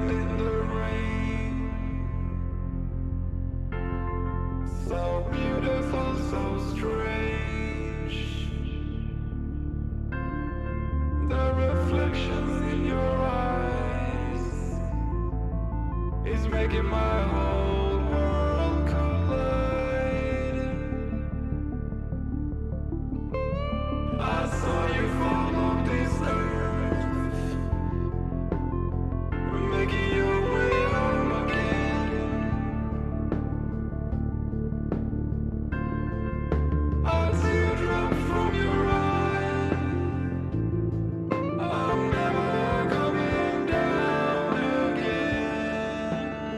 stand in the rain. So beautiful, so strange. The reflections in your eyes is making my whole world collide. I saw you fall on this earth, making your way home again. A teardrop from your eye, I'm never coming down again.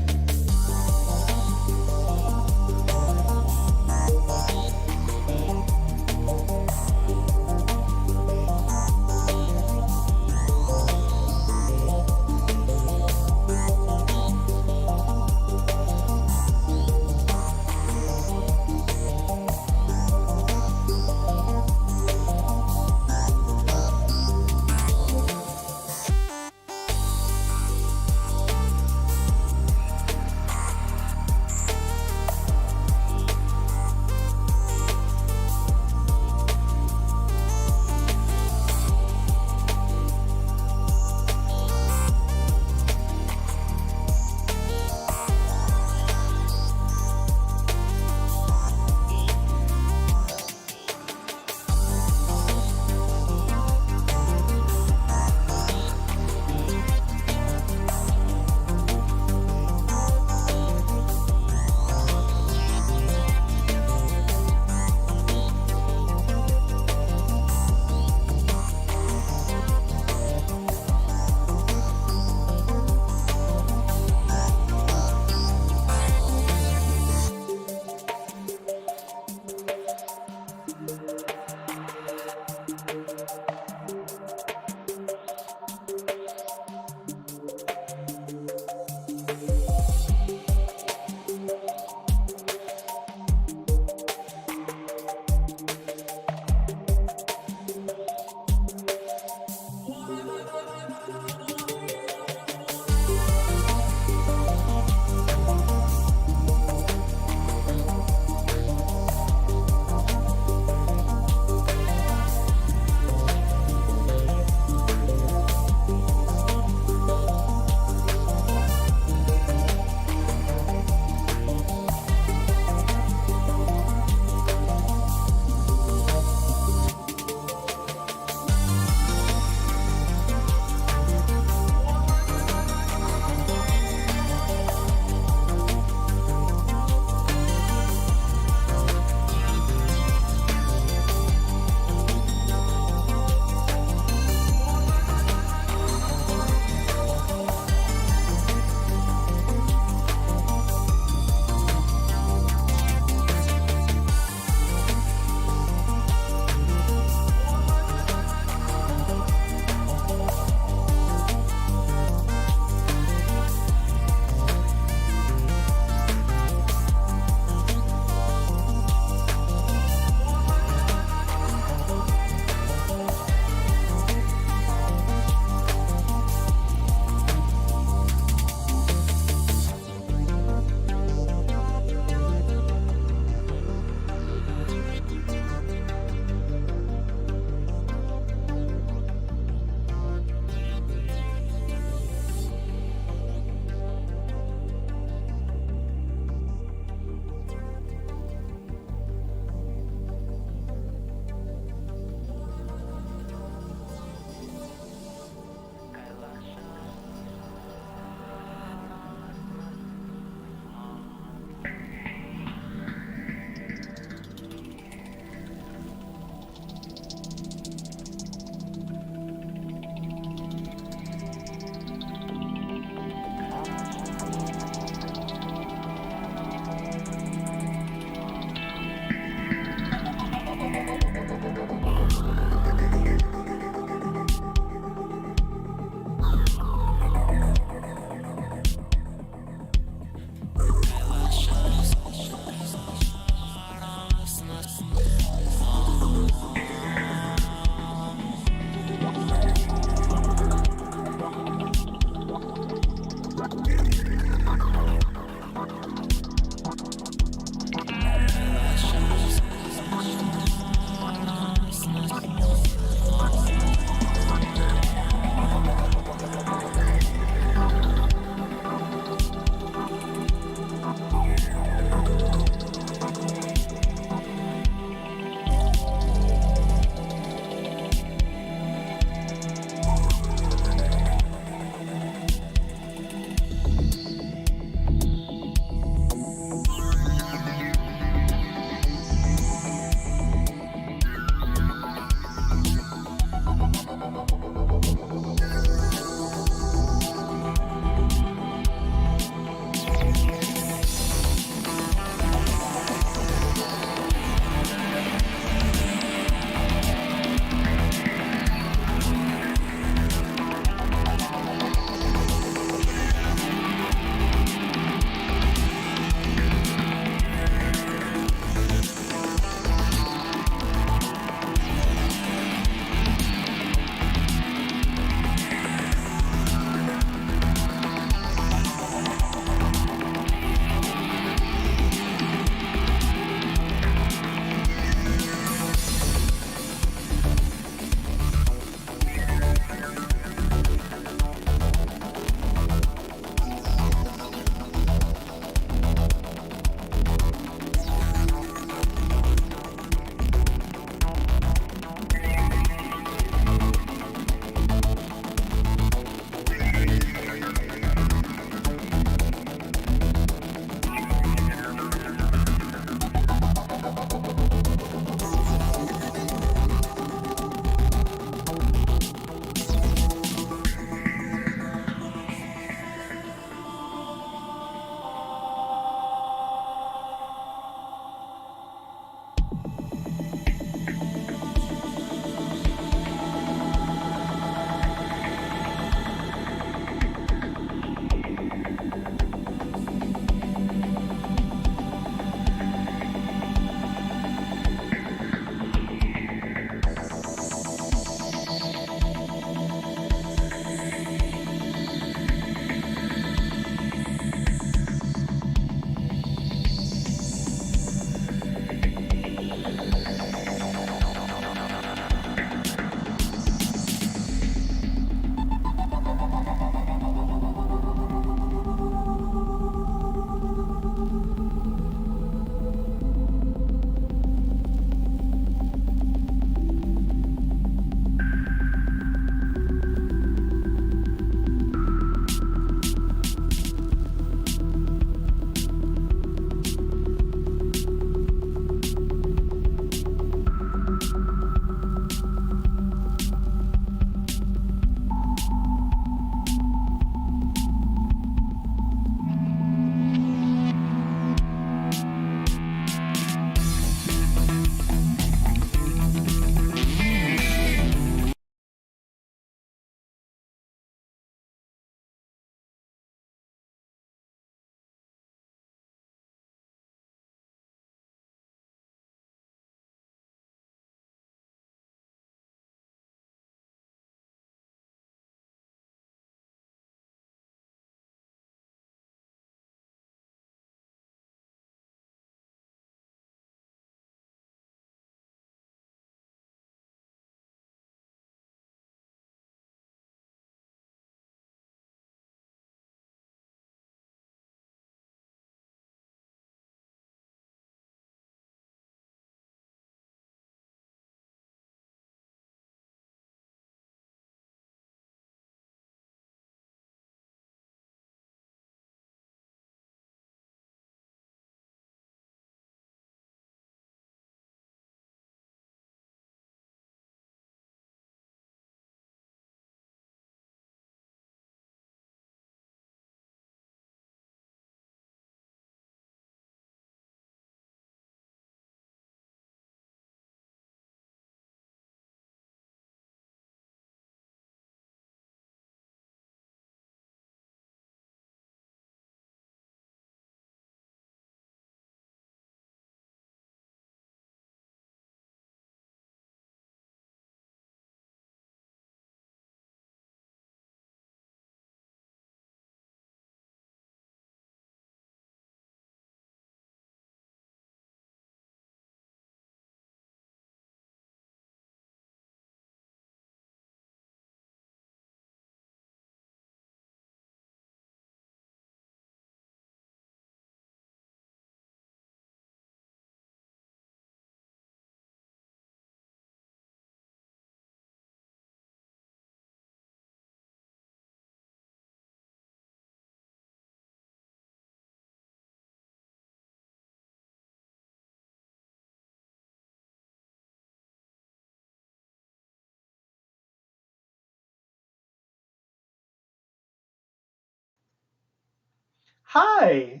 Hi,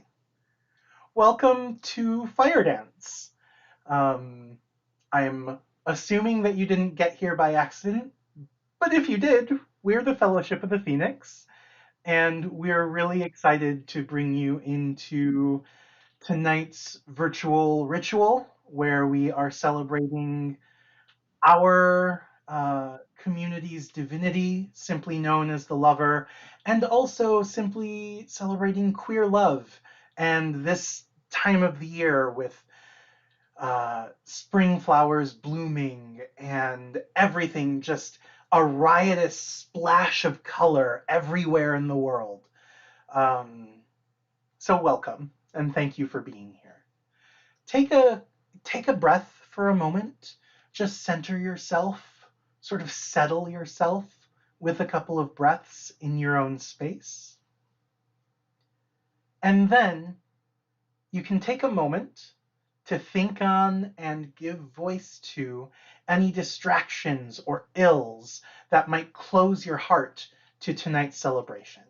welcome to FireDance. I'm assuming that you didn't get here by accident, but if you did, we're the Fellowship of the Phoenix, and we're really excited to bring you into tonight's virtual ritual where we are celebrating our community's divinity, simply known as the lover, and also simply celebrating queer love. And this time of the year with spring flowers blooming and everything just a riotous splash of color everywhere in the world. Um, so welcome and thank you for being here. Take a take a breath for a moment. Just center yourself, sort of settle yourself with a couple of breaths in your own space. And then you can take a moment to think on and give voice to any distractions or ills that might close your heart to tonight's celebration.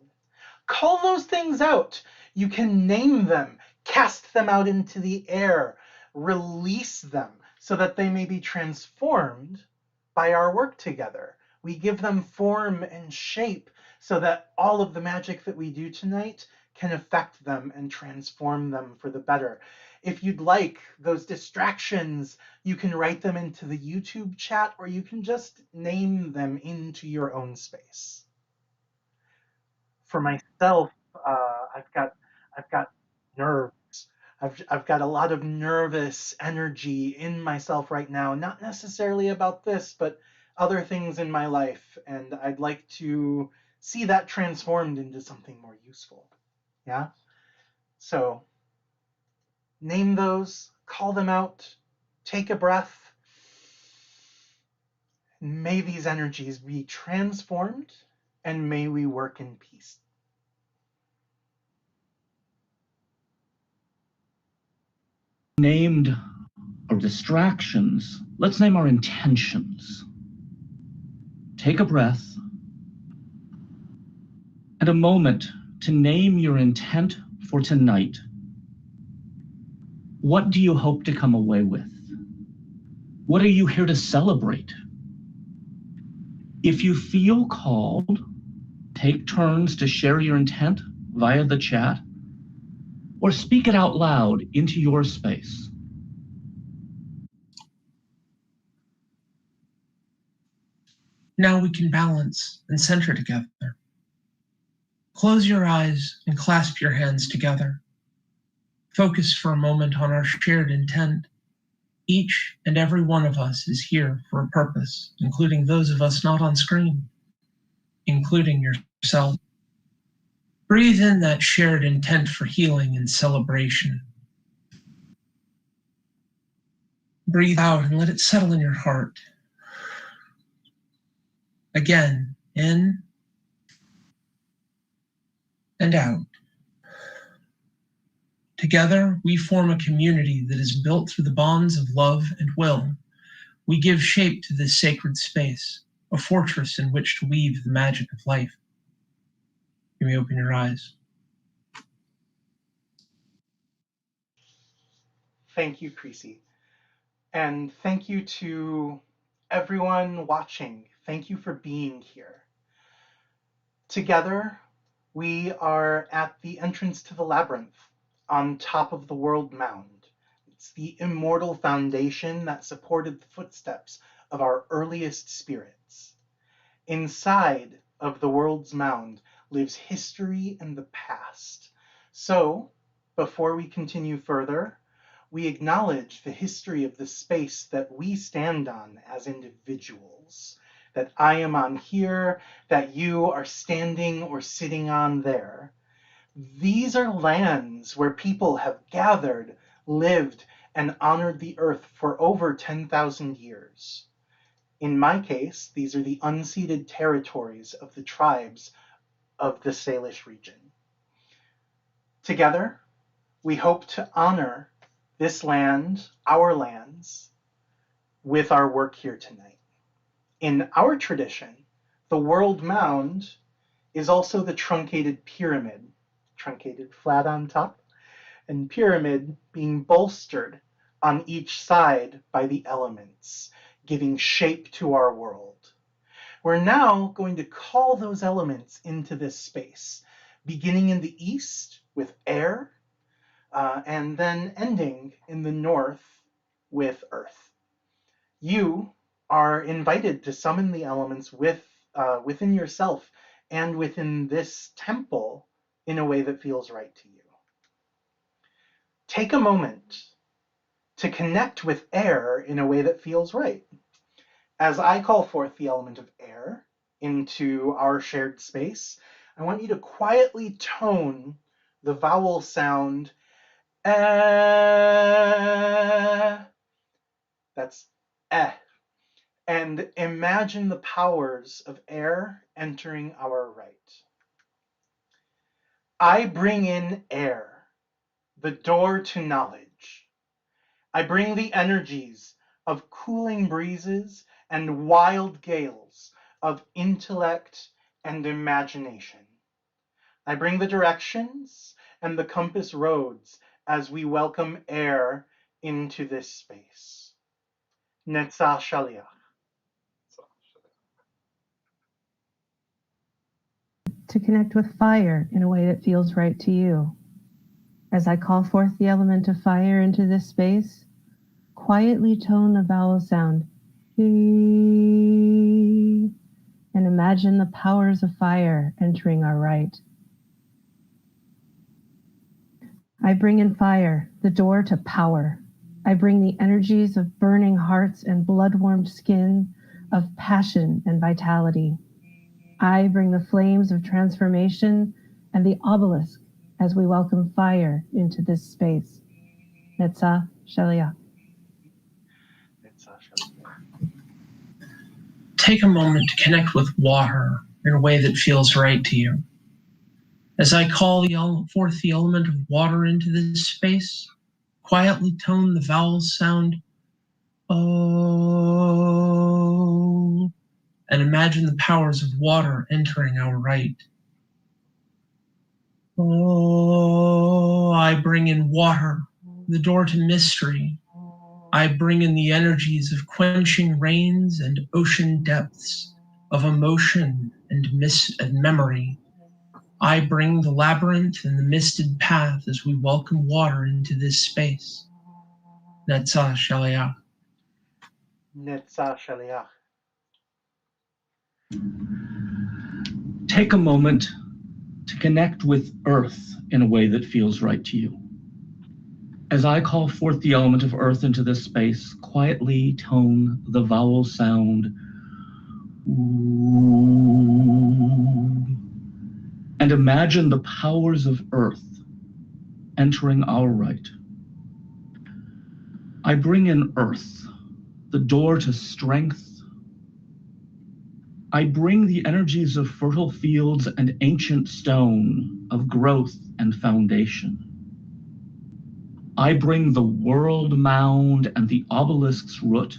Call those things out. You can name them, cast them out into the air, release them so that they may be transformed by our work together. We give them form and shape so that all of the magic that we do tonight can affect them and transform them for the better. If you'd like those distractions, you can write them into the YouTube chat or you can just name them into your own space. For myself, I've got nerves. I've got a lot of nervous energy in myself right now, not necessarily about this, but other things in my life, and I'd like to see that transformed into something more useful. Yeah? So name those, call them out, take a breath. May these energies be transformed, and may we work in peace. Named our distractions, let's name our intentions. Take a breath and a moment to name your intent for tonight. What do you hope to come away with? What are you here to celebrate? If you feel called, take turns to share your intent via the chat or speak it out loud into your space. Now we can balance and center together. Close your eyes and clasp your hands together. Focus for a moment on our shared intent. Each and every one of us is here for a purpose, including those of us not on screen, including yourself. Breathe in that shared intent for healing and celebration. Breathe out and let it settle in your heart. Again, in and out. Together, we form a community that is built through the bonds of love and will. We give shape to this sacred space, a fortress in which to weave the magic of life. You may open your eyes. Thank you, Creasy. And thank you to everyone watching. Thank you for being here. Together, we are at the entrance to the Labyrinth on top of the World Mound. It's the immortal foundation that supported the footsteps of our earliest spirits. Inside of the World's Mound lives history and the past. So, before we continue further, we acknowledge the history of the space that we stand on as individuals. That I am on here, that you are standing or sitting on there. These are lands where people have gathered, lived, and honored the earth for over 10,000 years. In my case, these are the unceded territories of the tribes of the Salish region. Together, we hope to honor this land, our lands, with our work here tonight. In our tradition, the World Mound is also the truncated pyramid truncated flat on top, and pyramid being bolstered on each side by the elements, giving shape to our world. We're now going to call those elements into this space, beginning in the east with air, and then ending in the north with earth. You are invited to summon the elements within yourself and within this temple in a way that feels right to you. Take a moment to connect with air in a way that feels right. As I call forth the element of air into our shared space, I want you to quietly tone the vowel sound eh. That's eh. And imagine the powers of air entering our right. I bring in air, the door to knowledge. I bring the energies of cooling breezes and wild gales of intellect and imagination. I bring the directions and the compass roads as we welcome air into this space. Netzah Shaliach. To connect with fire in a way that feels right to you. As I call forth the element of fire into this space, quietly tone the vowel sound he, and imagine the powers of fire entering our right. I bring in fire, the door to power. I bring the energies of burning hearts and blood-warmed skin, of passion and vitality. I bring the flames of transformation and the obelisk as we welcome fire into this space. Netzah Shaliach. Take a moment to connect with water in a way that feels right to you. As I call forth the element of water into this space, quietly tone the vowel sound oh, and imagine the powers of water entering our right. Oh, I bring in water, the door to mystery. I bring in the energies of quenching rains and ocean depths, of emotion and memory. I bring the labyrinth and the misted path as we welcome water into this space. Netzah Shaliach. Netzah Shaliach. Take a moment to connect with earth in a way that feels right to you. As I call forth the element of earth into this space, quietly tone the vowel sound ooh, and imagine the powers of earth entering our right. I bring in earth, the door to strength. I bring the energies of fertile fields and ancient stone, of growth and foundation. I bring the world mound and the obelisk's root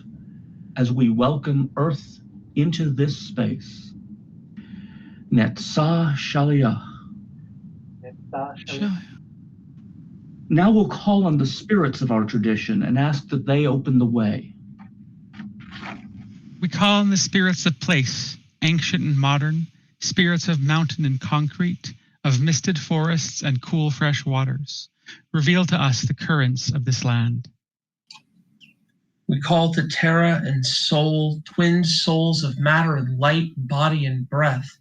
as we welcome earth into this space. Netzah Shaliach. Netzah Shaliach. Now we'll call on the spirits of our tradition and ask that they open the way. We call on the spirits of place, ancient and modern, spirits of mountain and concrete, of misted forests and cool fresh waters. Reveal to us the currents of this land. We call to Terra and Soul, twin souls of matter and light, body and breath.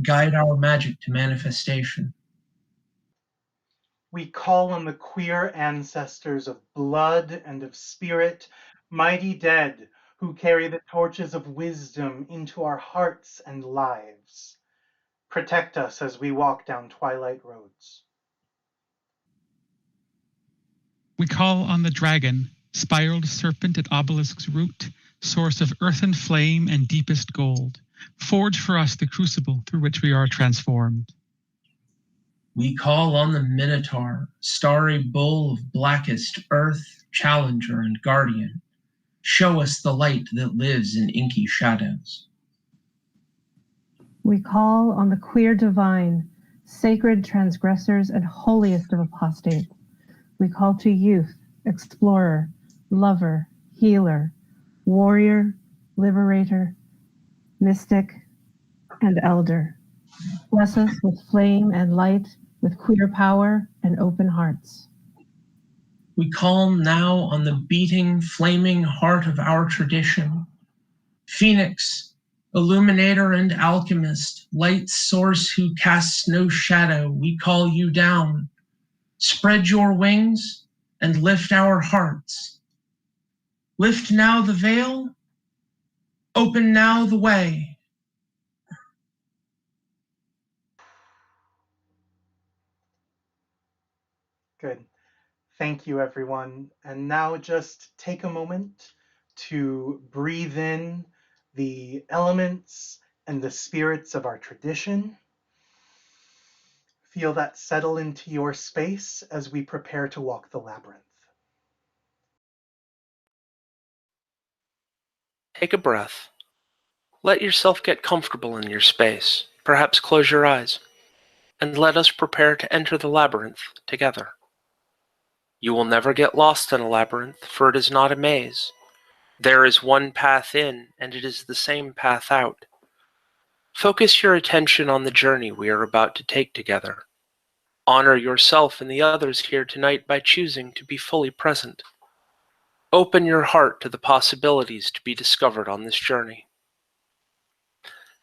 Guide our magic to manifestation. We call on the queer ancestors of blood and of spirit, mighty dead, who carry the torches of wisdom into our hearts and lives. Protect us as we walk down twilight roads. We call on the dragon, spiraled serpent at obelisk's root, source of earth and flame and deepest gold. Forge for us the crucible through which we are transformed. We call on the Minotaur, starry bull of blackest earth, challenger and guardian. Show us the light that lives in inky shadows. We call on the queer divine, sacred transgressors and holiest of apostates. We call to youth, explorer, lover, healer, warrior, liberator, mystic, and elder. Bless us with flame and light, with queer power and open hearts. We call now on the beating, flaming heart of our tradition. Phoenix, illuminator and alchemist, light source who casts no shadow, we call you down. Spread your wings and lift our hearts. Lift now the veil, open now the way. Good. Thank you, everyone. And now just take a moment to breathe in the elements and the spirits of our tradition. Feel that settle into your space as we prepare to walk the labyrinth. Take a breath. Let yourself get comfortable in your space. Perhaps close your eyes. And let us prepare to enter the labyrinth together. You will never get lost in a labyrinth, for it is not a maze. There is one path in, and it is the same path out. Focus your attention on the journey we are about to take together. Honor yourself and the others here tonight by choosing to be fully present. Open your heart to the possibilities to be discovered on this journey.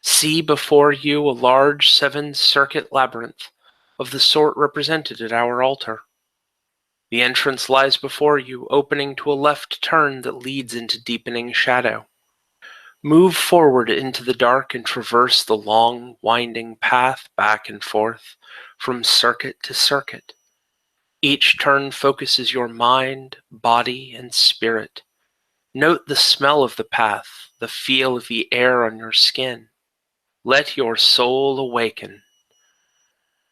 See before you a large 7-circuit labyrinth of the sort represented at our altar. The entrance lies before you, opening to a left turn that leads into deepening shadow. Move forward into the dark and traverse the long, winding path back and forth, from circuit to circuit. Each turn focuses your mind, body, and spirit. Note the smell of the path, the feel of the air on your skin. Let your soul awaken.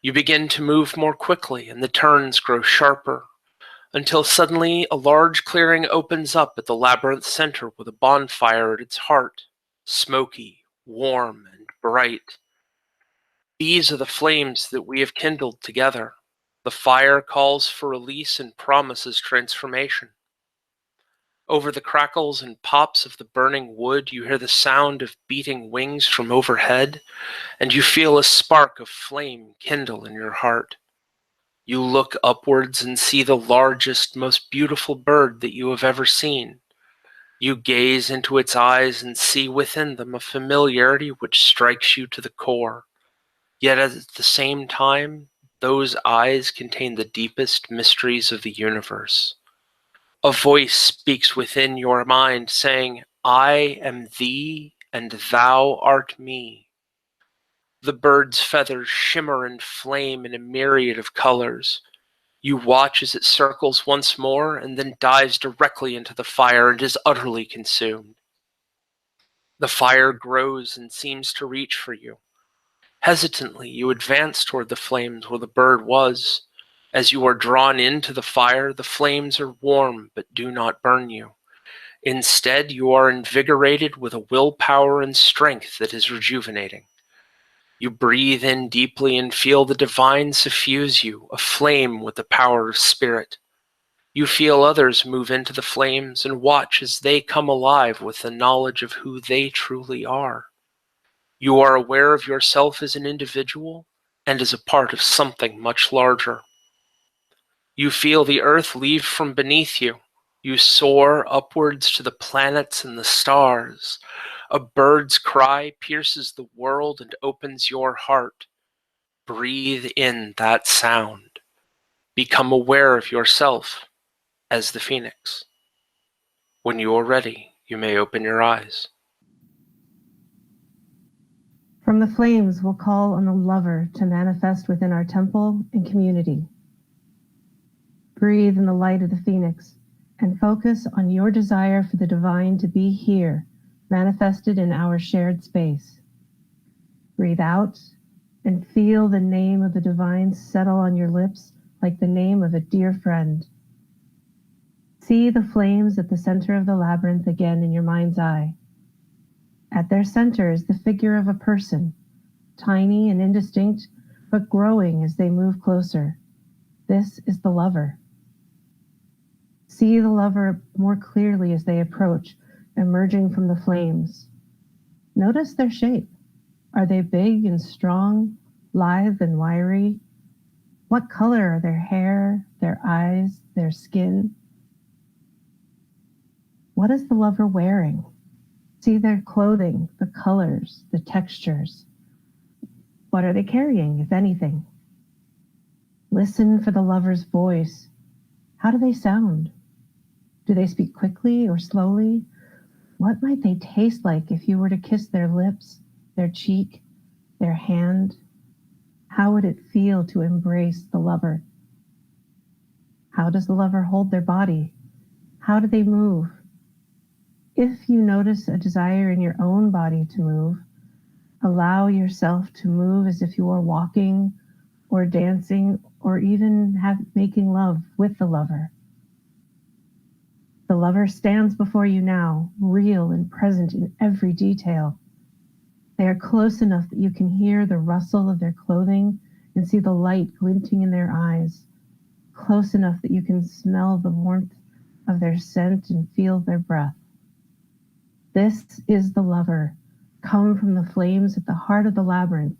You begin to move more quickly, and the turns grow sharper, until suddenly a large clearing opens up at the labyrinth center with a bonfire at its heart, smoky, warm, and bright. These are the flames that we have kindled together. The fire calls for release and promises transformation. Over the crackles and pops of the burning wood, you hear the sound of beating wings from overhead, and you feel a spark of flame kindle in your heart. You look upwards and see the largest, most beautiful bird that you have ever seen. You gaze into its eyes and see within them a familiarity which strikes you to the core. Yet at the same time, those eyes contain the deepest mysteries of the universe. A voice speaks within your mind saying, "I am thee and thou art me." The bird's feathers shimmer and flame in a myriad of colors. You watch as it circles once more and then dives directly into the fire and is utterly consumed. The fire grows and seems to reach for you. Hesitantly, you advance toward the flames where the bird was. As you are drawn into the fire, the flames are warm but do not burn you. Instead, you are invigorated with a willpower and strength that is rejuvenating. You breathe in deeply and feel the divine suffuse you, aflame with the power of spirit. You feel others move into the flames and watch as they come alive with the knowledge of who they truly are. You are aware of yourself as an individual and as a part of something much larger. You feel the earth leave from beneath you. You soar upwards to the planets and the stars. A bird's cry pierces the world and opens your heart. Breathe in that sound. Become aware of yourself as the phoenix. When you are ready, you may open your eyes. From the flames, we'll call on the lover to manifest within our temple and community. Breathe in the light of the phoenix and focus on your desire for the divine to be here, manifested in our shared space. Breathe out and feel the name of the divine settle on your lips like the name of a dear friend. See the flames at the center of the labyrinth again in your mind's eye. At their center is the figure of a person, tiny and indistinct, but growing as they move closer. This is the lover. See the lover more clearly as they approach, emerging from the flames. Notice their shape. Are they big and strong, lithe and wiry? What color are their hair, their eyes, their skin? What is the lover wearing? See their clothing, the colors, the textures. What are they carrying, if anything? Listen for the lover's voice. How do they sound? Do they speak quickly or slowly? What might they taste like if you were to kiss their lips, their cheek, their hand? How would it feel to embrace the lover? How does the lover hold their body? How do they move? If you notice a desire in your own body to move, allow yourself to move as if you were walking or dancing or even making love with the lover. The lover stands before you now, real and present in every detail. They are close enough that you can hear the rustle of their clothing and see the light glinting in their eyes. Close enough that you can smell the warmth of their scent and feel their breath. This is the lover, come from the flames at the heart of the labyrinth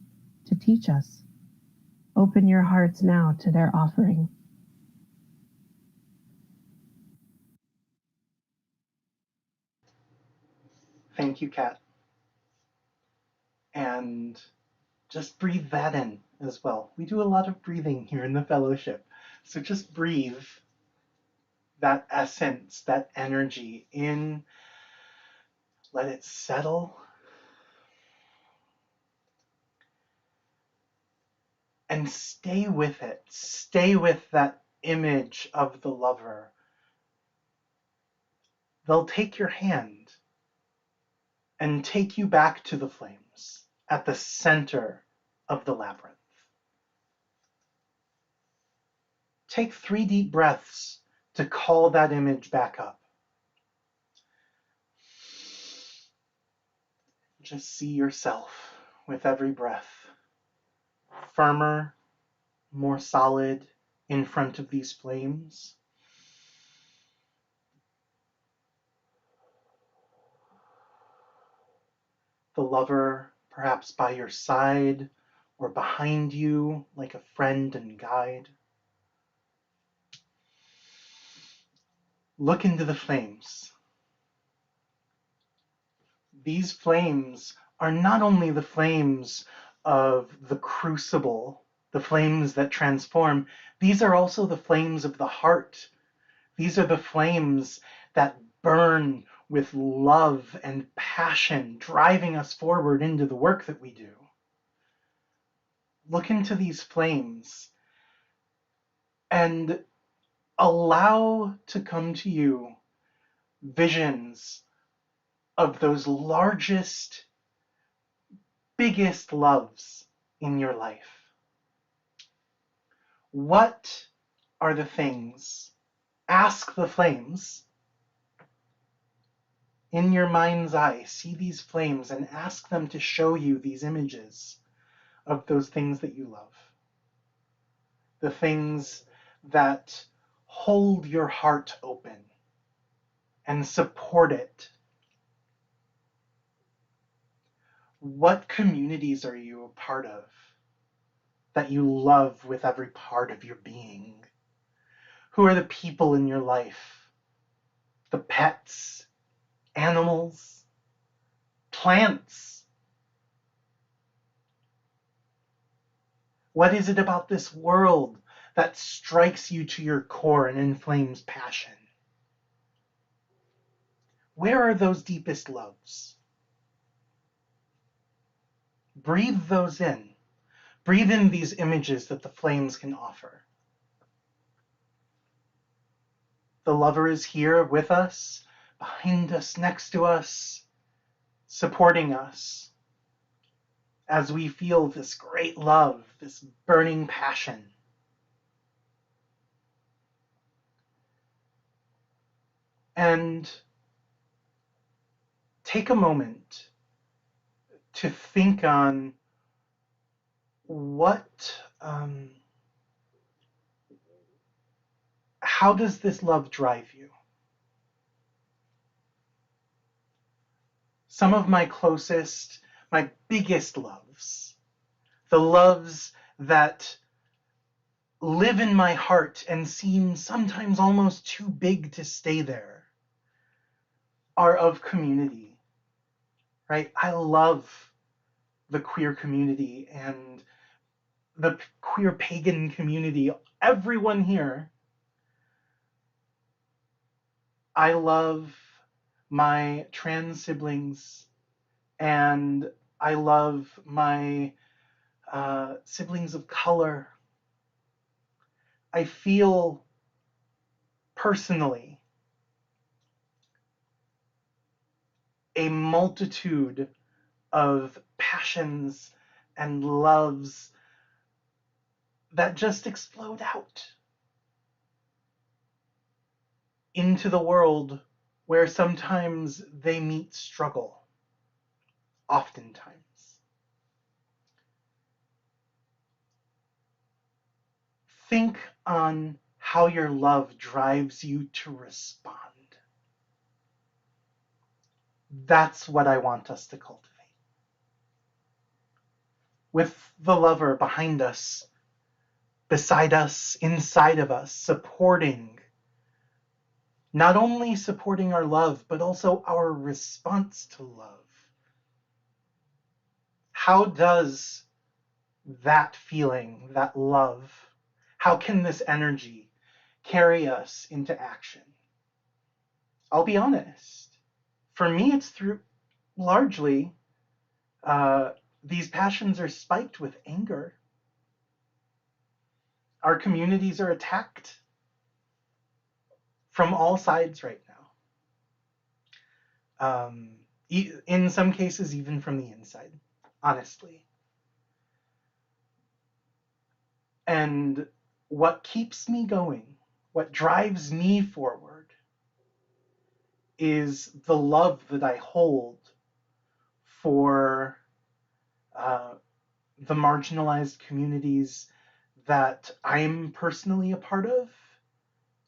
to teach us. Open your hearts now to their offering. Thank you, Kat. And just breathe that in as well. We do a lot of breathing here in the fellowship. So just breathe that essence, that energy in, let it settle, and stay with it. Stay with that image of the lover. They'll take your hand and take you back to the flames at the center of the labyrinth. Take 3 deep breaths to call that image back up. Just see yourself with every breath, firmer, more solid in front of these flames. The lover perhaps by your side or behind you like a friend and guide. Look into the flames. These flames are not only the flames of the crucible, the flames that transform, these are also the flames of the heart. These are the flames that burn with love and passion, driving us forward into the work that we do. Look into these flames and allow to come to you visions of those largest, biggest loves in your life. What are the things? Ask the flames. In your mind's eye, see these flames and ask them to show you these images of those things that you love. The things that hold your heart open and support it. What communities are you a part of that you love with every part of your being? Who are the people in your life? The pets, animals, plants? What is it about this world that strikes you to your core and inflames passion? Where are those deepest loves? Breathe those in. Breathe in these images that the flames can offer. The lover is here with us, behind us, next to us, supporting us as we feel this great love, this burning passion. And take a moment to think on how does this love drive you? Some of my closest, my biggest loves, the loves that live in my heart and seem sometimes almost too big to stay there, are of community, right? I love the queer community and the queer pagan community, everyone here. I love my trans siblings, and I love my siblings of color. I feel personally a multitude of passions and loves that just explode out into the world, where sometimes they meet struggle, oftentimes. Think on how your love drives you to respond. That's what I want us to cultivate. With the lover behind us, beside us, inside of us, supporting, not only supporting our love, but also our response to love. How does that feeling, that love, how can this energy carry us into action? I'll be honest. For me, it's through largely these passions are spiked with anger. Our communities are attacked from all sides right now. In some cases, even from the inside, honestly. And what keeps me going, what drives me forward, is the love that I hold for the marginalized communities that I'm personally a part of,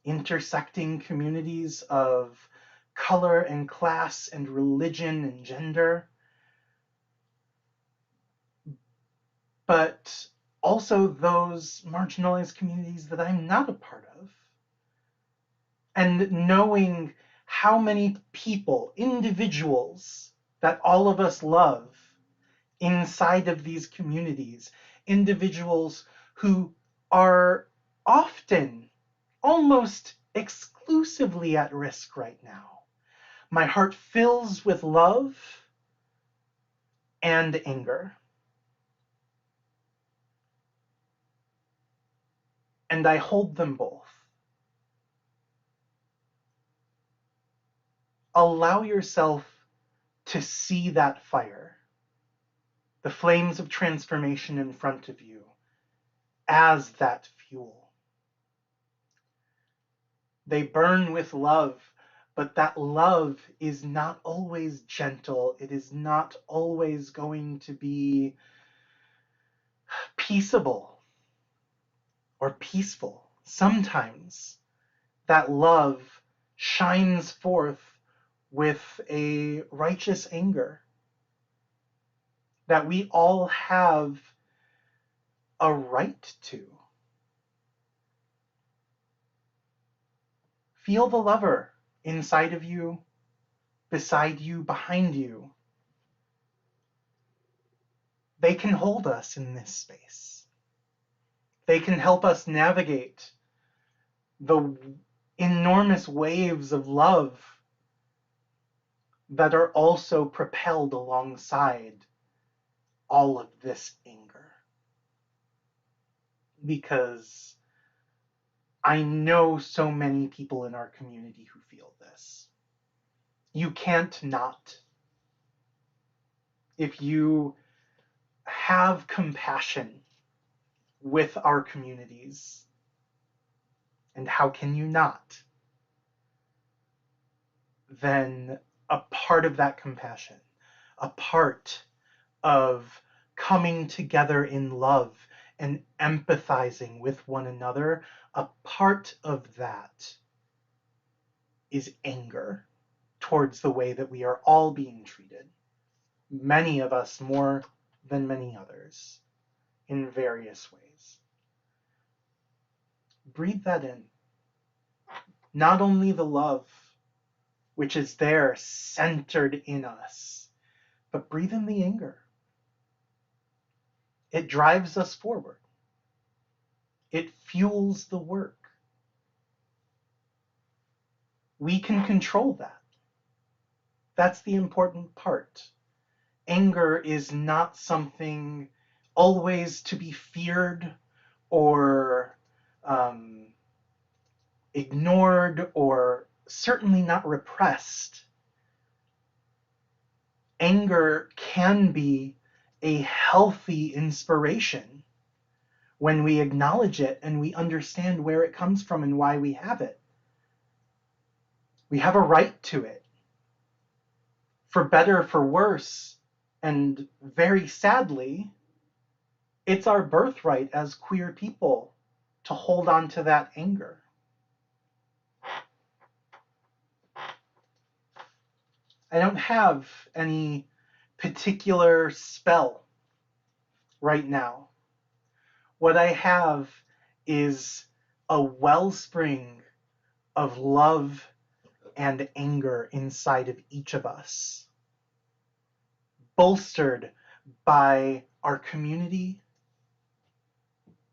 intersecting communities of color and class and religion and gender, but also those marginalized communities that I'm not a part of. And knowing how many people, individuals, that all of us love inside of these communities, individuals who are often almost exclusively at risk right now. My heart fills with love and anger. And I hold them both. Allow yourself to see that fire, the flames of transformation in front of you, as that fuel. They burn with love, but that love is not always gentle. It is not always going to be peaceable or peaceful. Sometimes that love shines forth with a righteous anger that we all have a right to. Feel the lover inside of you, beside you, behind you. They can hold us in this space. They can help us navigate the enormous waves of love that are also propelled alongside all of this anger. Because I know so many people in our community who feel this. You can't not. If you have compassion with our communities, and how can you not? Then a part of that compassion, a part of coming together in love and empathizing with one another, a part of that is anger towards the way that we are all being treated. Many of us more than many others in various ways. Breathe that in. Not only the love, which is there centered in us, but breathe in the anger. It drives us forward. It fuels the work. We can control that. That's the important part. Anger is not something always to be feared or ignored, or certainly not repressed. Anger can be a healthy inspiration when we acknowledge it and we understand where it comes from and why we have it. We have a right to it. For better, for worse, and very sadly, it's our birthright as queer people to hold on to that anger. I don't have any particular spell right now. What I have is a wellspring of love and anger inside of each of us, bolstered by our community,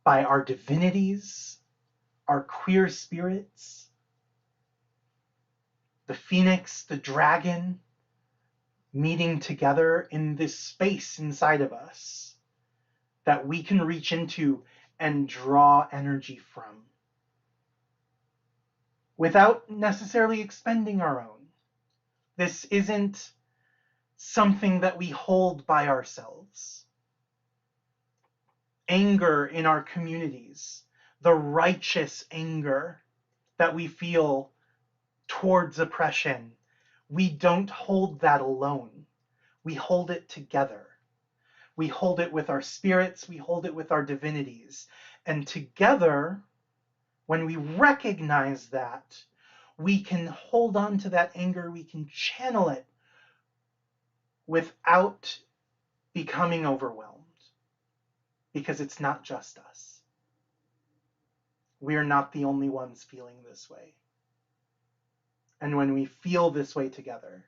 by our divinities, our queer spirits, the phoenix, the dragon, meeting together in this space inside of us that we can reach into and draw energy from without necessarily expending our own. This isn't something that we hold by ourselves. Anger in our communities, the righteous anger that we feel towards oppression, we don't hold that alone. We hold it together. We hold it with our spirits, we hold it with our divinities. And together, when we recognize that, we can hold on to that anger, we can channel it without becoming overwhelmed. Because it's not just us. We are not the only ones feeling this way. And when we feel this way together,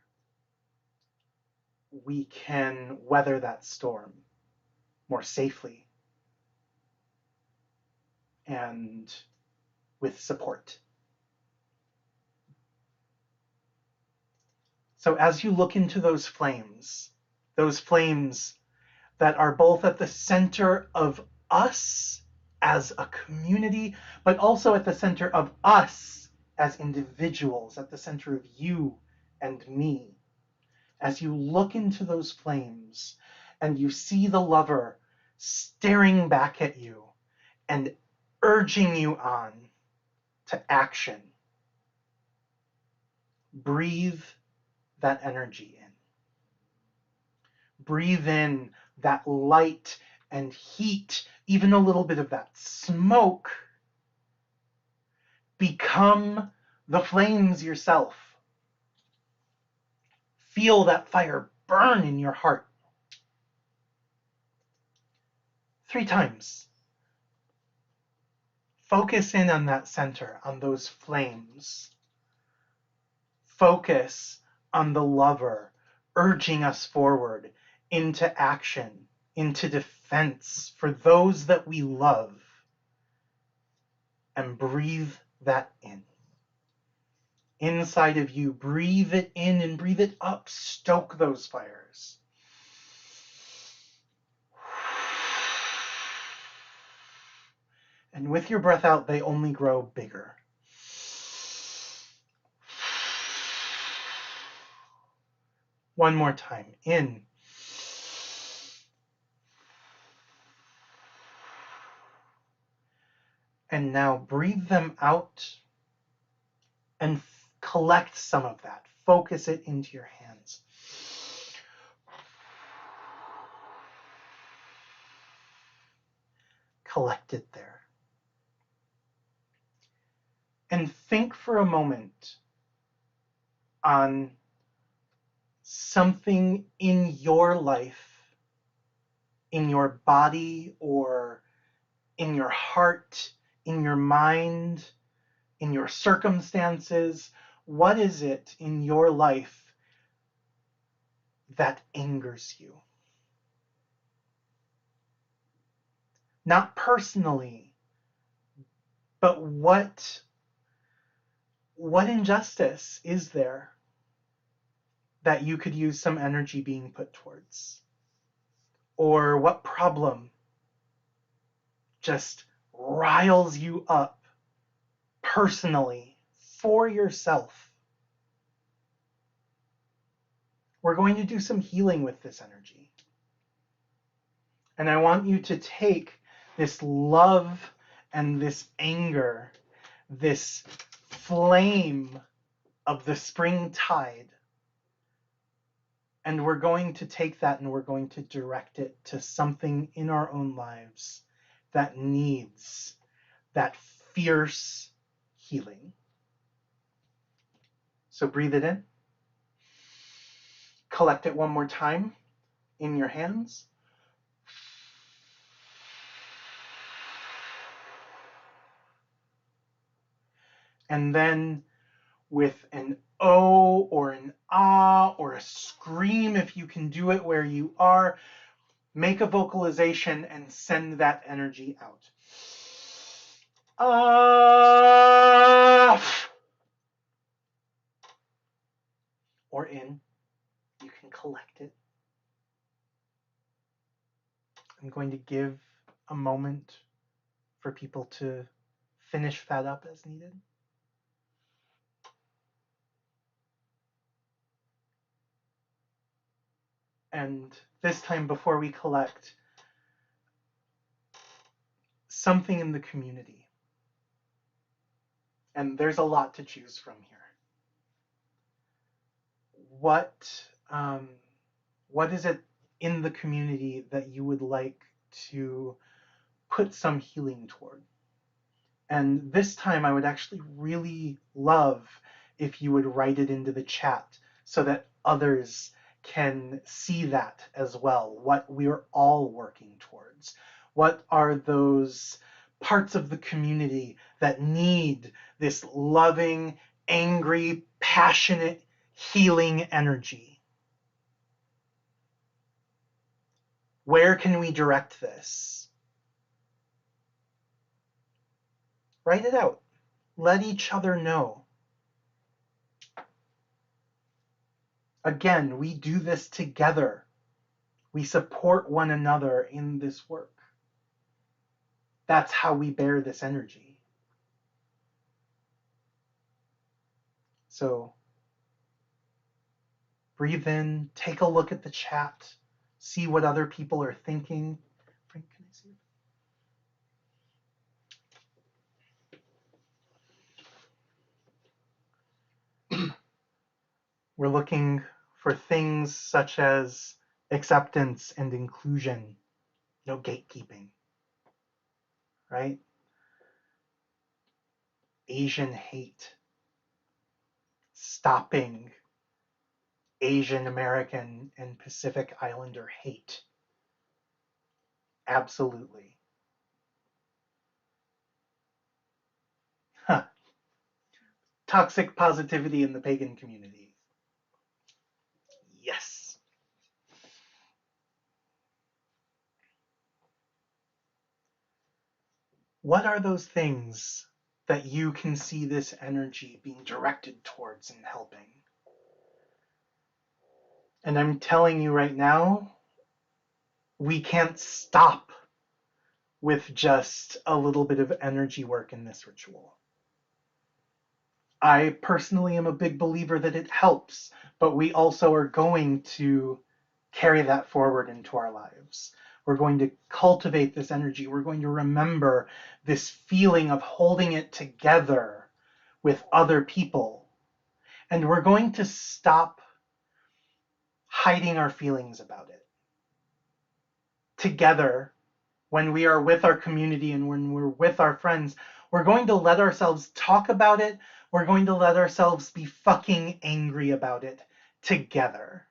we can weather that storm more safely and with support. So as you look into those flames that are both at the center of us as a community, but also at the center of us as individuals, at the center of you and me. As you look into those flames and you see the lover staring back at you and urging you on to action, breathe that energy in. Breathe in that light and heat, even a little bit of that smoke. Become the flames yourself. Feel that fire burn in your heart. 3 times. Focus in on that center, on those flames. Focus on the lover urging us forward into action, into defense for those that we love. And breathe that in. Inside of you, breathe it in and breathe it up. Stoke those fires. And with your breath out, they only grow bigger. One more time. In. And now breathe them out and collect some of that. Focus it into your hands. collected there. And think for a moment on something in your life, in your body, or in your heart, in your mind, in your circumstances. What is it in your life that angers you? Not personally, but what injustice is there that you could use some energy being put towards? Or what problem just riles you up personally for yourself? We're going to do some healing with this energy. And I want you to take this love and this anger, this flame of the spring tide, and we're going to take that and we're going to direct it to something in our own lives that needs that fierce healing. So breathe it in. Collect it one more time in your hands. And then with an O or an ah or a scream, if you can do it where you are, make a vocalization and send that energy out. Ah! Or in. You can collect it. I'm going to give a moment for people to finish that up as needed. And this time, before we collect, something in the community. And there's a lot to choose from here. What is it in the community that you would like to put some healing toward? And this time I would actually really love if you would write it into the chat so that others can see that as well, what we're all working towards. What are those parts of the community that need this loving, angry, passionate, healing energy? Where can we direct this? Write it out. Let each other know. Again, we do this together. We support one another in this work. That's how we bear this energy. So breathe in, take a look at the chat, see what other people are thinking. Frank, can I see it? We're looking for things such as acceptance and inclusion, no gatekeeping, right? Asian hate, stopping Asian American and Pacific Islander hate. Absolutely. Huh. Toxic positivity in the pagan community. Yes. What are those things that you can see this energy being directed towards and helping? And I'm telling you right now, we can't stop with just a little bit of energy work in this ritual. I personally am a big believer that it helps, but we also are going to carry that forward into our lives. We're going to cultivate this energy. We're going to remember this feeling of holding it together with other people. And we're going to stop hiding our feelings about it. Together, when we are with our community and when we're with our friends, we're going to let ourselves talk about it. We're going to let ourselves be fucking angry about it together.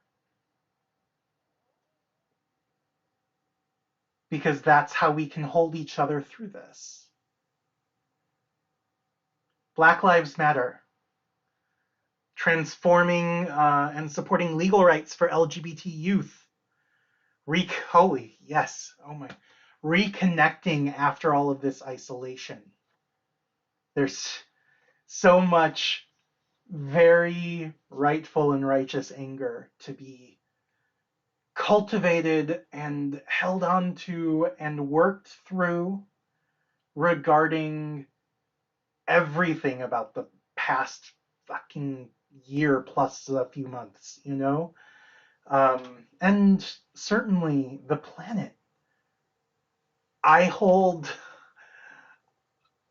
Because that's how we can hold each other through this. Black Lives Matter. Transforming and supporting legal rights for LGBT youth. Holy, yes. Oh my. Reconnecting after all of this isolation. There's so much very rightful and righteous anger to be cultivated and held on to and worked through regarding everything about the past fucking year plus a few months, you know? And certainly the planet. I hold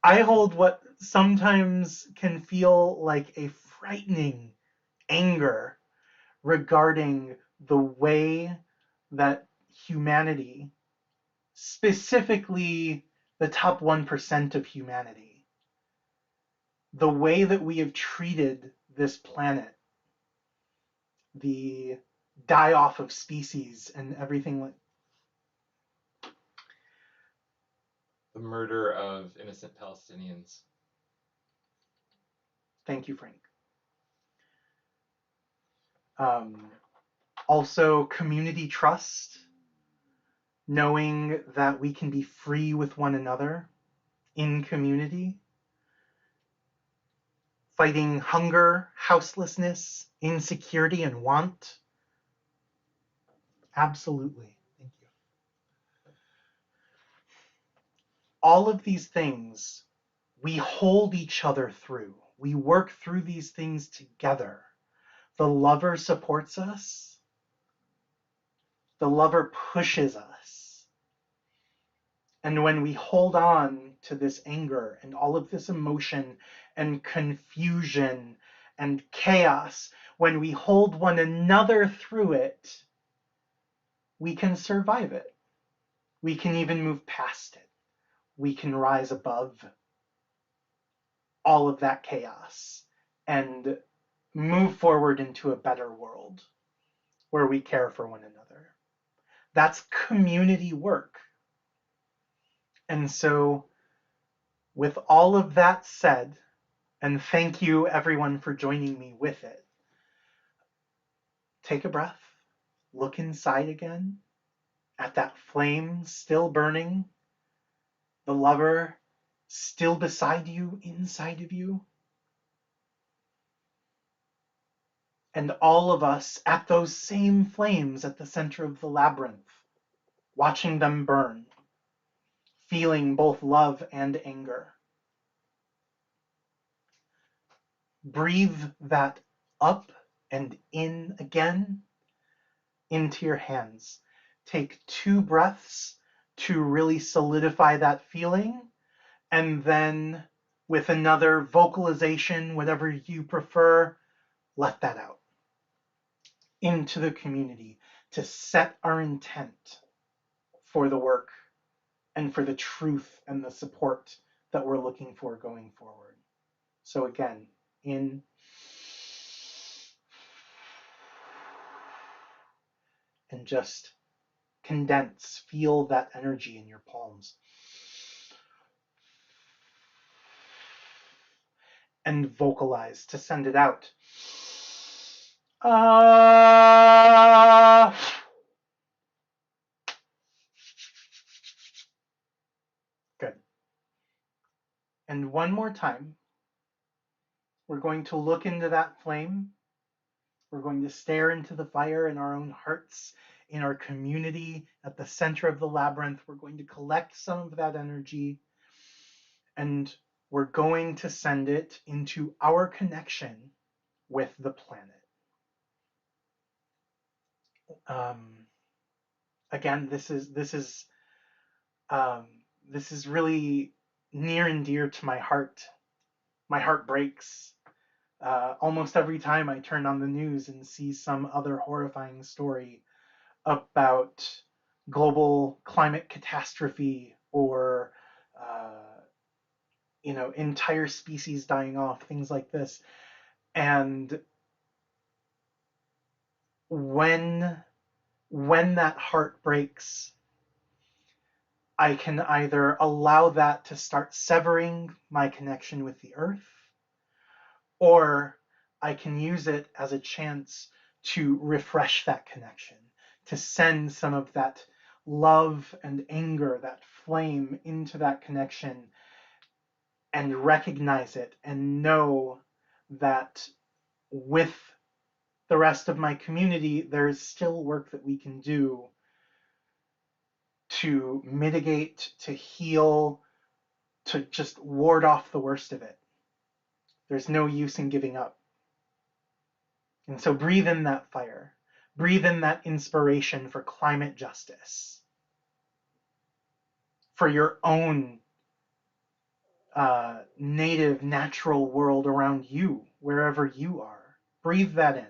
what sometimes can feel like a frightening anger regarding the way that humanity, specifically the top 1% of humanity, the way that we have treated this planet, the die off of species and everything like the murder of innocent Palestinians. Thank you, Frank. Also, community trust, knowing that we can be free with one another in community, fighting hunger, houselessness, insecurity, and want. Absolutely. Thank you. All of these things, we hold each other through. We work through these things together. The lover supports us. The lover pushes us. And when we hold on to this anger and all of this emotion and confusion and chaos, when we hold one another through it, we can survive it. We can even move past it. We can rise above all of that chaos and move forward into a better world where we care for one another. That's community work. And so, with all of that said, and thank you everyone for joining me with it, take a breath, look inside again at that flame still burning, the lover still beside you, inside of you, and all of us at those same flames at the center of the labyrinth, watching them burn, feeling both love and anger. Breathe that up and in again into your hands. Take 2 breaths to really solidify that feeling, and then with another vocalization, whatever you prefer, let that out into the community to set our intent for the work and for the truth and the support that we're looking for going forward. So again, in and just condense, feel that energy in your palms. And vocalize to send it out. Good. And one more time, we're going to look into that flame. We're going to stare into the fire in our own hearts, in our community, at the center of the labyrinth. We're going to collect some of that energy, and we're going to send it into our connection with the planet. Again, this is really near and dear to my heart. My heart breaks almost every time I turn on the news and see some other horrifying story about global climate catastrophe or entire species dying off, things like this. And when that heart breaks, I can either allow that to start severing my connection with the earth, or I can use it as a chance to refresh that connection, to send some of that love and anger, that flame into that connection, and recognize it and know that with the rest of my community, there is still work that we can do to mitigate, to heal, to just ward off the worst of it. There's no use in giving up. And so breathe in that fire. Breathe in that inspiration for climate justice, for your own native, natural world around you, wherever you are. Breathe that in.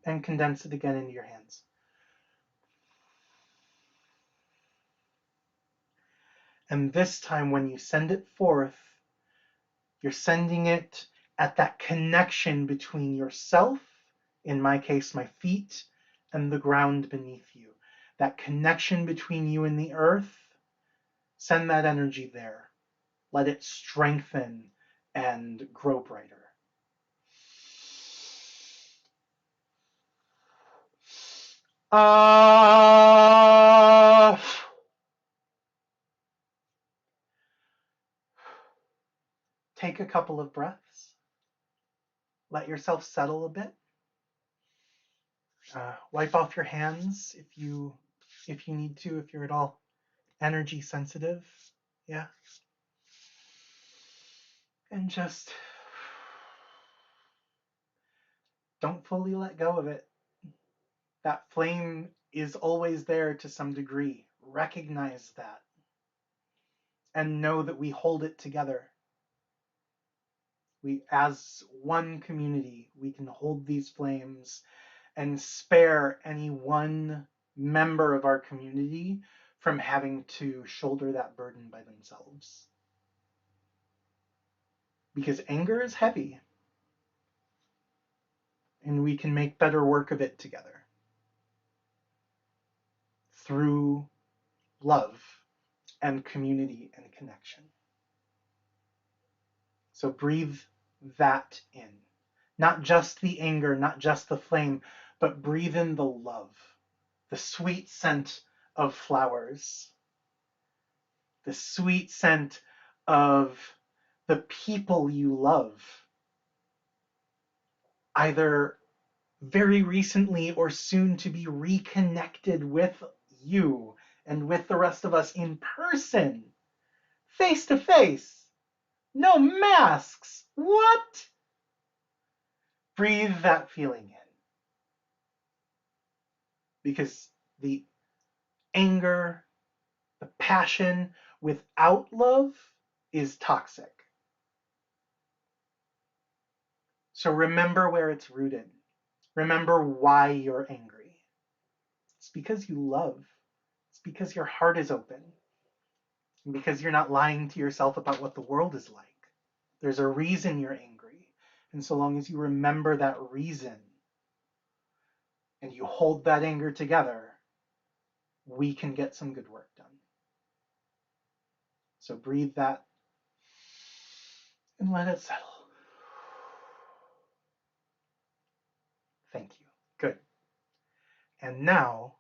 And condense it again into your hands. And this time, when you send it forth, you're sending it at that connection between yourself, in my case, my feet, and the ground beneath you. That connection between you and the earth, send that energy there. Let it strengthen and grow brighter. Take a couple of breaths. Let yourself settle a bit. Wipe off your hands if you need to, if you're at all energy sensitive. Yeah. And just don't fully let go of it. That flame is always there to some degree. Recognize that. And know that we hold it together. We, as one community, we can hold these flames and spare any one member of our community from having to shoulder that burden by themselves. Because anger is heavy, and we can make better work of it together through love and community and connection. So breathe that in. Not just the anger, not just the flame, but breathe in the love, the sweet scent of flowers, the sweet scent of the people you love, either very recently or soon to be reconnected with you and with the rest of us in person, face to face. No masks. What? Breathe that feeling in. Because the anger, the passion without love is toxic. So remember where it's rooted. Remember why you're angry. It's because you love. It's because your heart is open. And because you're not lying to yourself about what the world is like. There's a reason you're angry. And so long as you remember that reason and you hold that anger together, we can get some good work done. So breathe that and let it settle. Thank you. Good. And now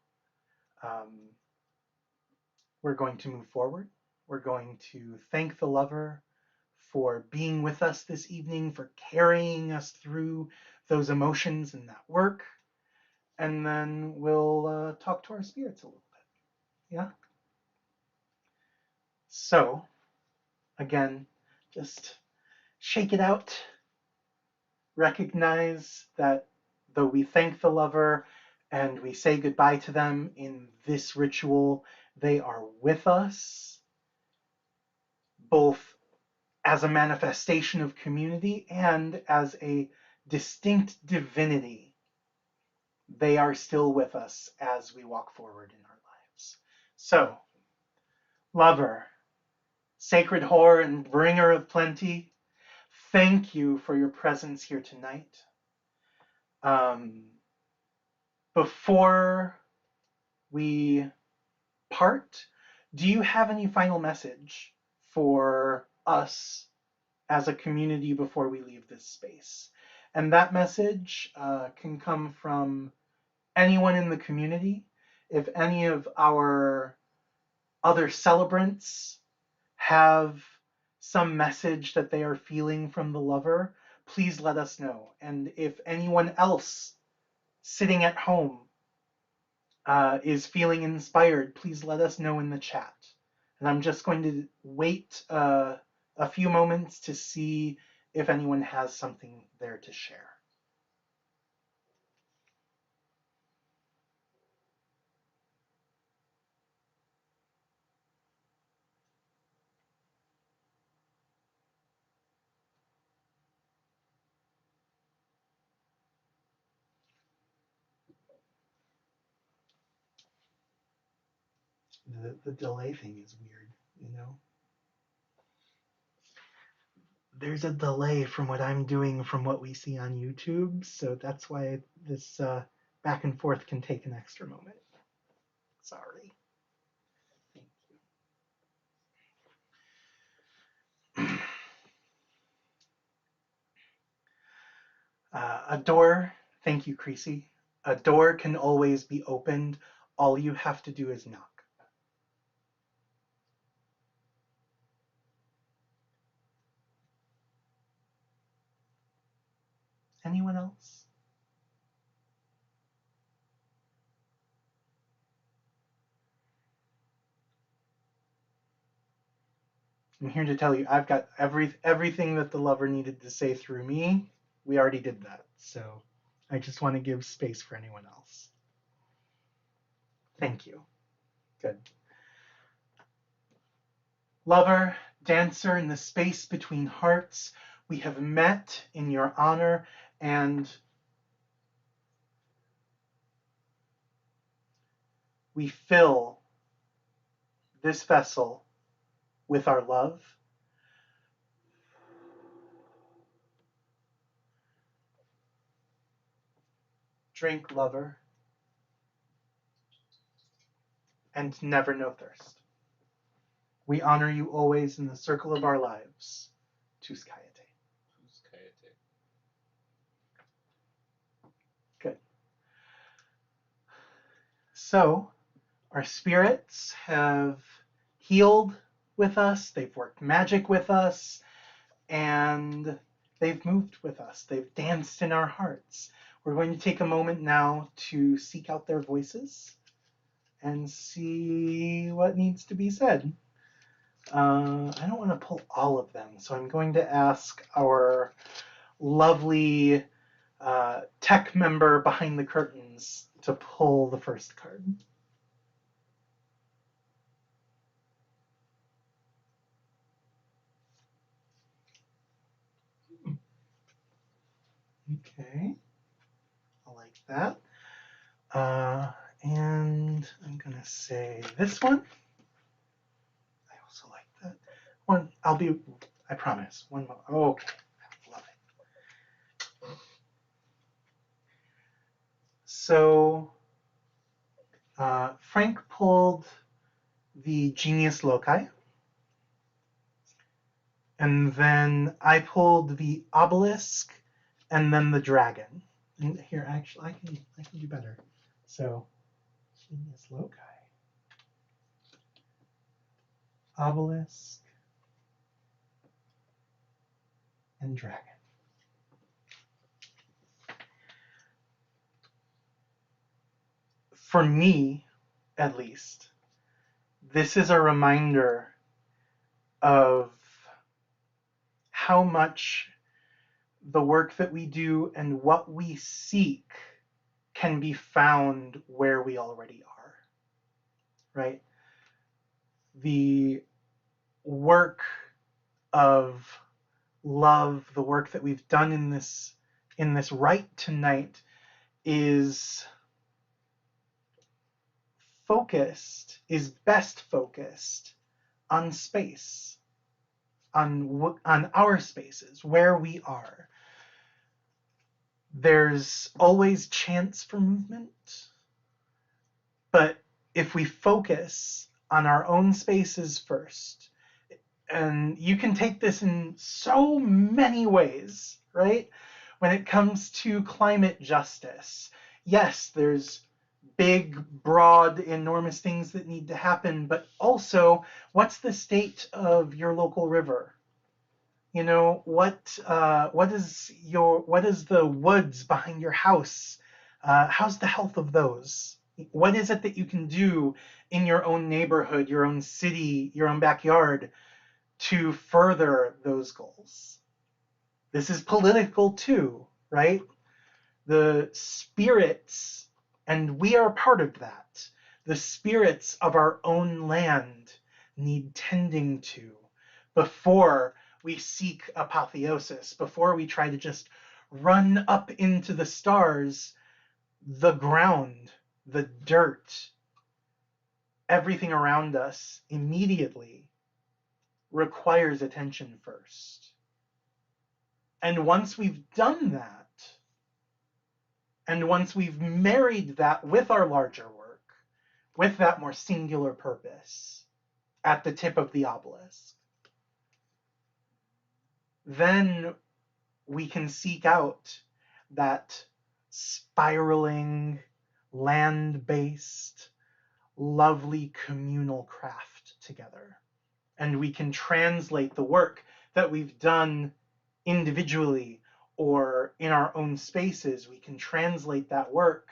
we're going to move forward. We're going to thank the lover for being with us this evening, for carrying us through those emotions and that work. And then we'll talk to our spirits a little bit. Yeah? So, again, just shake it out. Recognize that though we thank the lover and we say goodbye to them in this ritual, they are with us, both as a manifestation of community and as a distinct divinity, they are still with us as we walk forward in our lives. So, lover, sacred whore and bringer of plenty, thank you for your presence here tonight. Before we part, do you have any final message for us as a community before we leave this space? And that message can come from anyone in the community. If any of our other celebrants have some message that they are feeling from the lover, please let us know. And if anyone else sitting at home is feeling inspired, please let us know in the chat. And I'm just going to wait a few moments to see if anyone has something there to share. The delay thing is weird, you know? There's a delay from what I'm doing from what we see on YouTube, so that's why this back and forth can take an extra moment. Sorry. Thank you. A door, thank you, Creasy. A door can always be opened. All you have to do is knock. Anyone else? I'm here to tell you, I've got everything that the lover needed to say through me. We already did that, so I just want to give space for anyone else. Thank you. Good. Lover, dancer in the space between hearts, we have met in your honor, and we fill this vessel with our love. Drink, lover, and never know thirst. We honor you always in the circle of our lives. Tus Kayate. Good. So, our spirits have healed with us, they've worked magic with us, and they've moved with us. They've danced in our hearts. We're going to take a moment now to seek out their voices and see what needs to be said. I don't want to pull all of them, so I'm going to ask our lovely tech member behind the curtains to pull the first card. Okay, I like that. And I'm gonna say this one. I also like that one. I promise, one more. Okay, I love it. So, Frank pulled the Genius Loci. And then I pulled the obelisk and then the dragon. And here, actually, I can do better. So, Genius Loci, obelisk, and dragon. For me, at least, this is a reminder of how much the work that we do and what we seek can be found where we already are, right? The work of love, the work that we've done in this in this rite tonight is best focused on space, on our spaces, where we are. There's always chance for movement, but if we focus on our own spaces first, and you can take this in so many ways, right? When it comes to climate justice, yes, there's big, broad, enormous things that need to happen, but also, what's the state of your local river? You know, what is the woods behind your house? How's the health of those? What is it that you can do in your own neighborhood, your own city, your own backyard to further those goals? This is political too, right? The spirits, and we are part of that, the spirits of our own land need tending to before we seek apotheosis, before we try to just run up into the stars. The ground, the dirt, everything around us immediately requires attention first. And once we've done that, and once we've married that with our larger work, with that more singular purpose at the tip of the obelisk, then we can seek out that spiraling, land-based, lovely communal craft together. And we can translate the work that we've done individually or in our own spaces, we can translate that work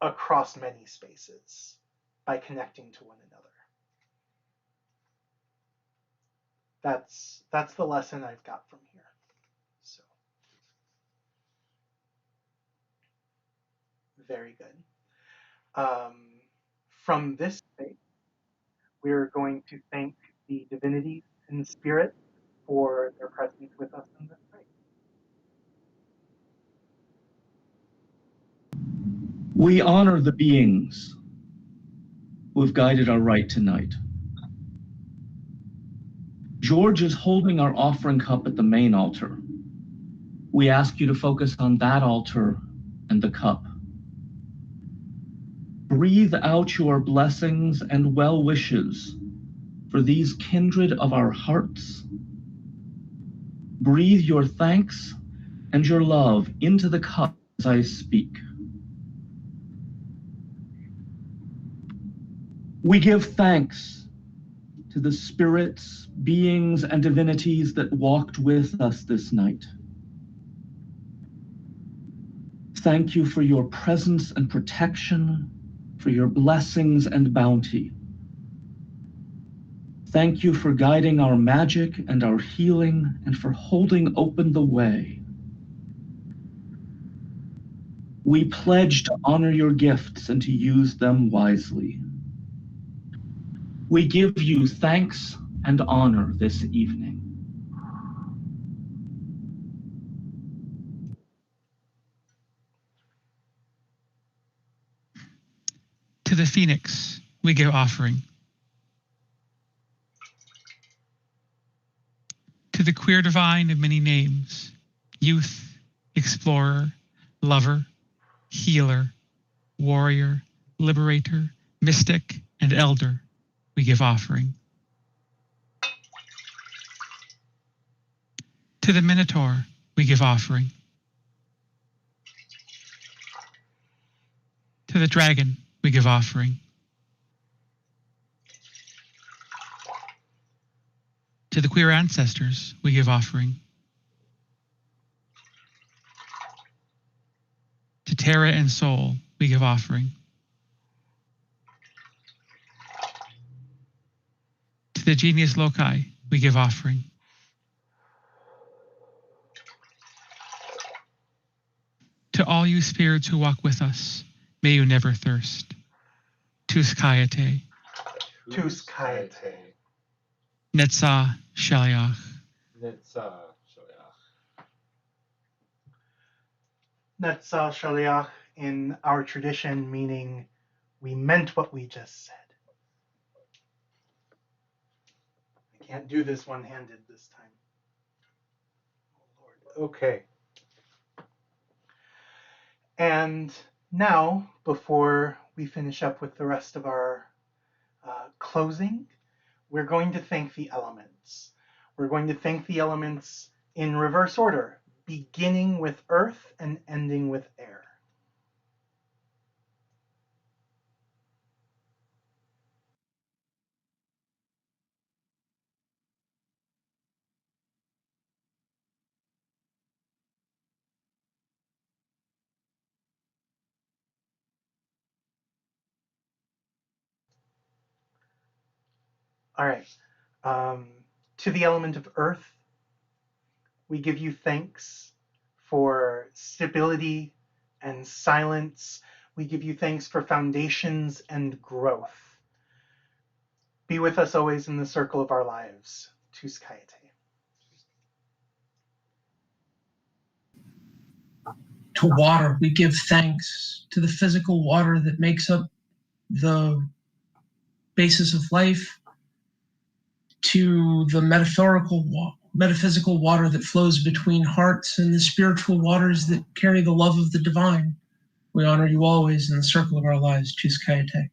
across many spaces by connecting to one another. That's the lesson I've got from here. So, very good. From this space, we're going to thank the divinities and spirit for their presence with us in this night. We honor the beings who have guided our rite tonight. George is holding our offering cup at the main altar. We ask you to focus on that altar and the cup. Breathe out your blessings and well wishes for these kindred of our hearts. Breathe your thanks and your love into the cup as I speak. We give thanks to the spirits, beings, and divinities that walked with us this night. Thank you for your presence and protection, for your blessings and bounty. Thank you for guiding our magic and our healing, and for holding open the way. We pledge to honor your gifts and to use them wisely. We give you thanks and honor this evening. To the Phoenix, we give offering. To the queer divine of many names, youth, explorer, lover, healer, warrior, liberator, mystic, and elder, we give offering. To the Minotaur, we give offering. To the dragon, we give offering. To the queer ancestors, we give offering. To Terra and Soul, we give offering. To the Genius Loci, we give offering. To all you spirits who walk with us, may you never thirst. Tus Kayate, Tus Kayate. Netzah Shaliach. Nitsa Shoyach. Netzah Shaliach in our tradition, meaning we meant what we just said. I can't do this one-handed this time. Oh, Lord. Okay. And now, before we finish up with the rest of our closing, we're going to thank the elements. We're going to thank the elements in reverse order, beginning with earth and ending with air. All right. To the element of earth, we give you thanks for stability and silence. We give you thanks for foundations and growth. Be with us always in the circle of our lives. Tus Kayate. To water, we give thanks to the physical water that makes up the basis of life, to the metaphysical water that flows between hearts, and the spiritual waters that carry the love of the divine. We honor you always in the circle of our lives. Tus Kayate.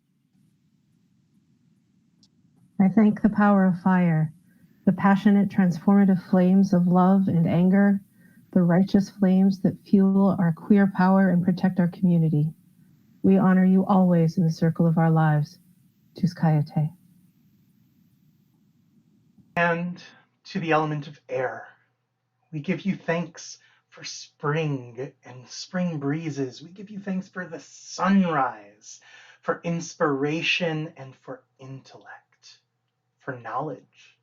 I thank the power of fire, the passionate, transformative flames of love and anger, the righteous flames that fuel our queer power and protect our community. We honor you always in the circle of our lives. Tus Kayate. And to the element of air, we give you thanks for spring and spring breezes. We give you thanks for the sunrise, for inspiration and for intellect, for knowledge.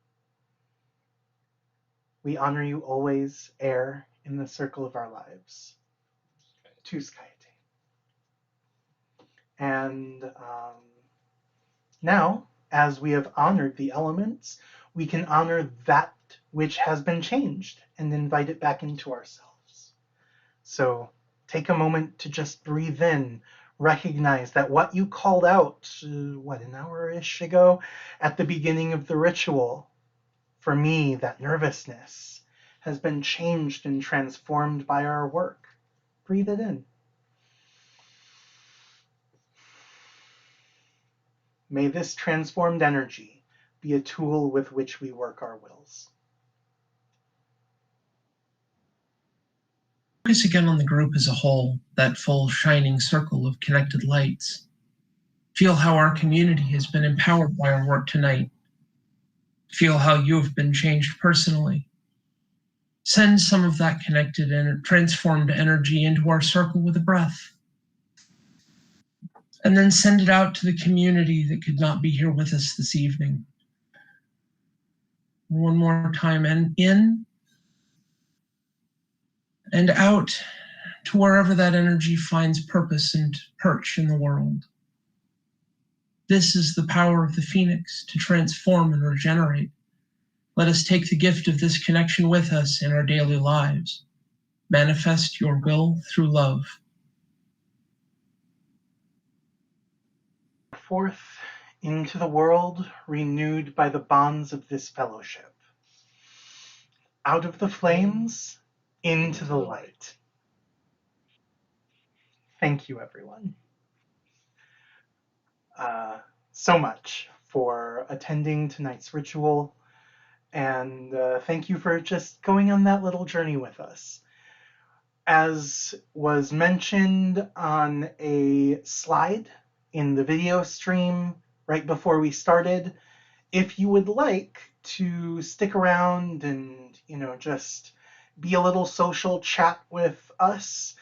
We honor you always, air, in the circle of our lives. Tus Kayate. And now, as we have honored the elements, we can honor that which has been changed and invite it back into ourselves. So take a moment to just breathe in, recognize that what you called out, an hour-ish ago, at the beginning of the ritual, for me, that nervousness, has been changed and transformed by our work. Breathe it in. May this transformed energy be a tool with which we work our wills. Focus again on the group as a whole, that full shining circle of connected lights. Feel how our community has been empowered by our work tonight. Feel how you have been changed personally. Send some of that connected and transformed energy into our circle with a breath. And then send it out to the community that could not be here with us this evening. One more time, and in and out to wherever that energy finds purpose and perch in the world. This is the power of the Phoenix to transform and regenerate. Let us take the gift of this connection with us in our daily lives. Manifest your will through love. Forth into the world, renewed by the bonds of this fellowship. Out of the flames, into the light. Thank you, everyone. So much for attending tonight's ritual, and thank you for just going on that little journey with us. As was mentioned on a slide in the video stream right before we started, if you would like to stick around and, just be a little social chat with us,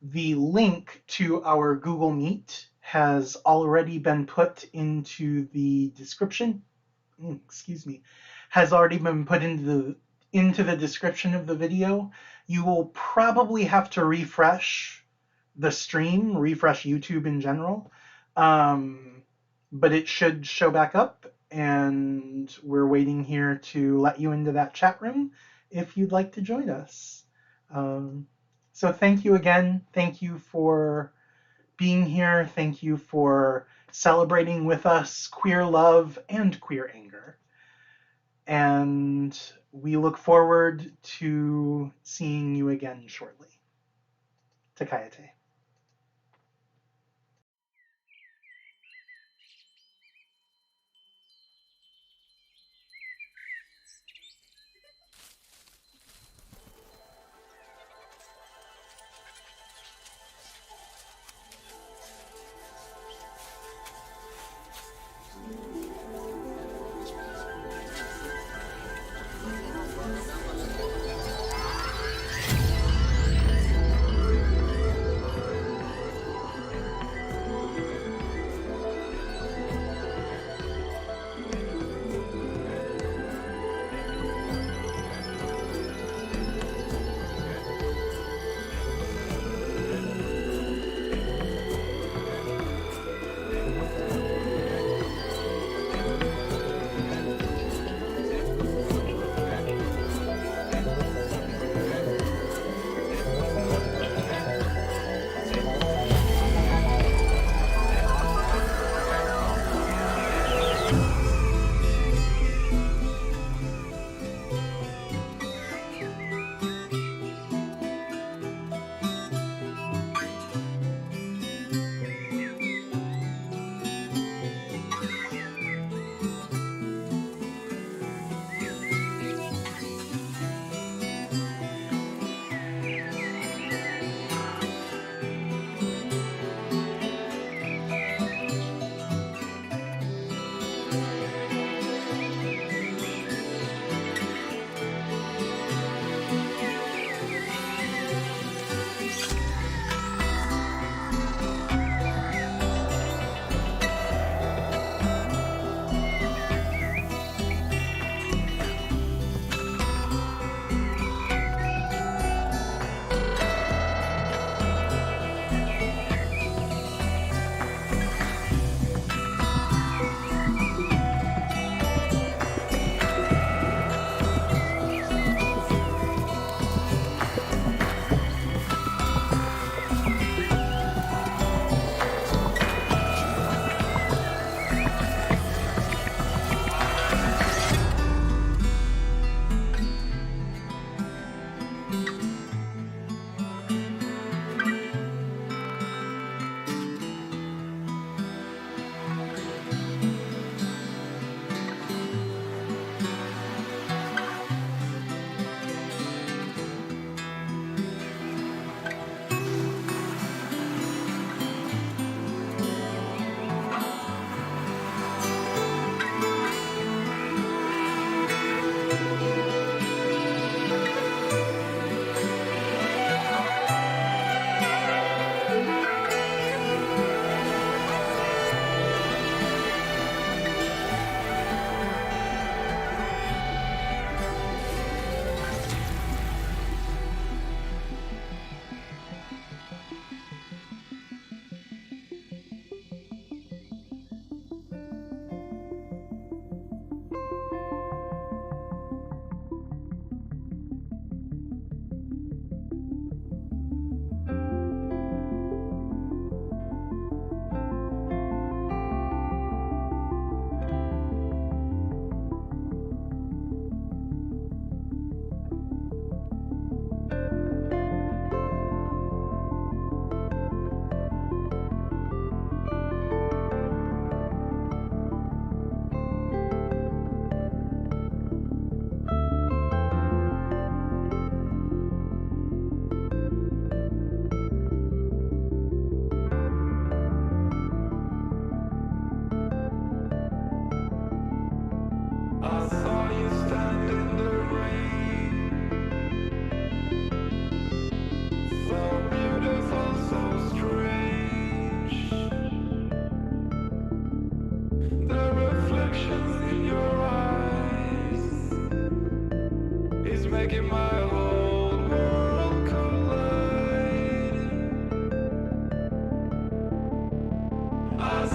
the link to our Google Meet has already been put into the description. Has already been put into the description of the video. You will probably have to refresh the stream, refresh YouTube in general, but it should show back up, and we're waiting here to let you into that chat room if you'd like to join us. So thank you again. Thank you for being here. Thank you for celebrating with us queer love and queer anger. And we look forward to seeing you again shortly. Takayate. I saw you stand in the rain, so beautiful, so strange. The reflections in your eyes is making my whole world collide. I